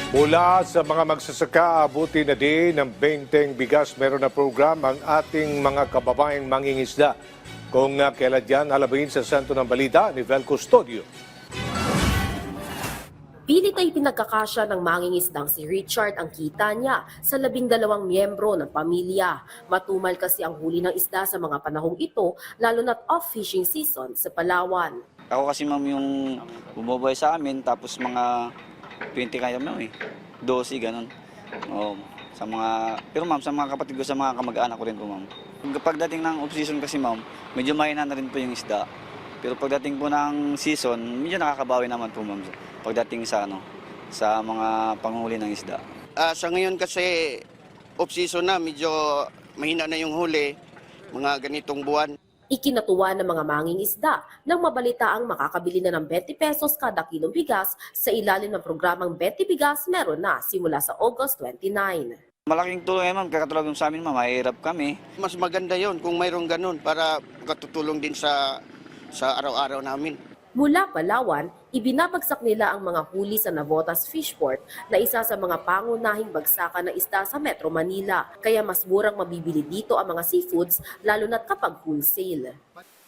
Mula sa mga magsasaka, abuti na din ng 20 bigas meron na program ang ating mga kababayang mangingisda. Kung kailan yan, halabahin sa sentro ng balita ni Vel Custodio. Pilit ay pinagkakasya ng mangingisdang si Richard ang kita niya sa 12 miyembro ng pamilya. Matumal kasi ang huli ng isda sa mga panahong ito, lalo na't off-fishing season sa Palawan. Ako kasi ma'am yung bumubuhay sa amin, tapos mga 20 kaya mo 12 ganun. Pero ma'am, sa mga kapatid ko, sa mga kamag-anak ko rin po ma'am. Pagdating ng off-season kasi ma'am, medyo mahina na rin po yung isda. Pero pagdating po ng season, medyo nakakabawi naman po ma'am. Pagdating sa sa mga panghuli ng isda. Sa ngayon kasi off-season na, medyo mahina na yung huli, mga ganitong buwan. Ikinatuwa ng mga mangingisda nang mabalitaang makakabili na ng 20 pesos kada kilong bigas sa ilalim ng programang 20 Bigas meron na simula sa August 29. Malaking tulong yan ma'am, kakatulog sa amin ma'am, mahirap kami. Mas maganda yon kung mayroong ganun para katutulong din sa araw-araw namin. Mula Palawan, ibinabagsak nila ang mga huli sa Navotas Fishport na isa sa mga pangunahing bagsakan ng isda sa Metro Manila. Kaya mas murang mabibili dito ang mga seafoods lalo na't kapag wholesale.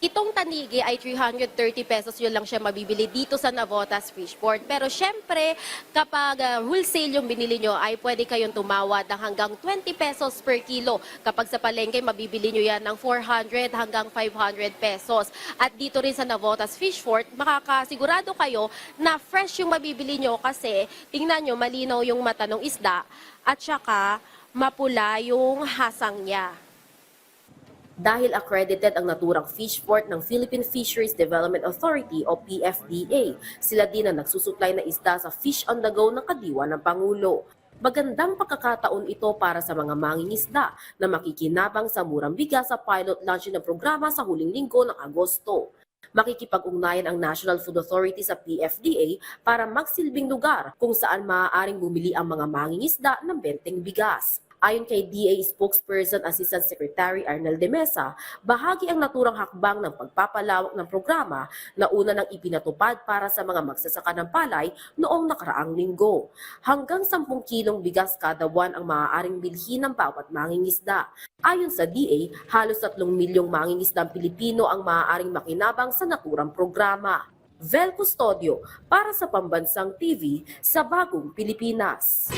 Itong tanigi ay 330 pesos, yun lang siya mabibili dito sa Navotas Fishport. Pero syempre, kapag wholesale yung binili nyo, ay pwede kayong tumawad ng hanggang 20 pesos per kilo. Kapag sa palengke, mabibili nyo yan ng 400 hanggang 500 pesos. At dito rin sa Navotas Fishport, makakasigurado kayo na fresh yung mabibili nyo kasi tingnan nyo, malinaw yung mata ng isda at saka mapula yung hasang niya. Dahil accredited ang naturang fishport ng Philippine Fisheries Development Authority o PFDA, sila din ang nagsusuplay na isda sa Fish on the Go ng kadiwa ng Pangulo. Magandang pagkakataon ito para sa mga mangingisda na makikinabang sa murang bigas sa pilot launch ng programa sa huling linggo ng Agosto. Makikipag-ugnayan ang National Food Authority sa PFDA para magsilbing lugar kung saan maaaring bumili ang mga mangingisda ng 20 bigas. Ayon kay DA spokesperson Assistant Secretary Arnel de Mesa, bahagi ang naturang hakbang ng pagpapalawak ng programa na una nang ipinatupad para sa mga magsasaka ng palay noong nakaraang linggo. Hanggang 10 kilong bigas kada buwan ang maaaring bilhin ng bawat mangingisda. Ayon sa DA, halos 3 milyong mangingisdang Pilipino ang maaaring makinabang sa naturang programa. Vel Custodio para sa Pambansang TV sa Bagong Pilipinas.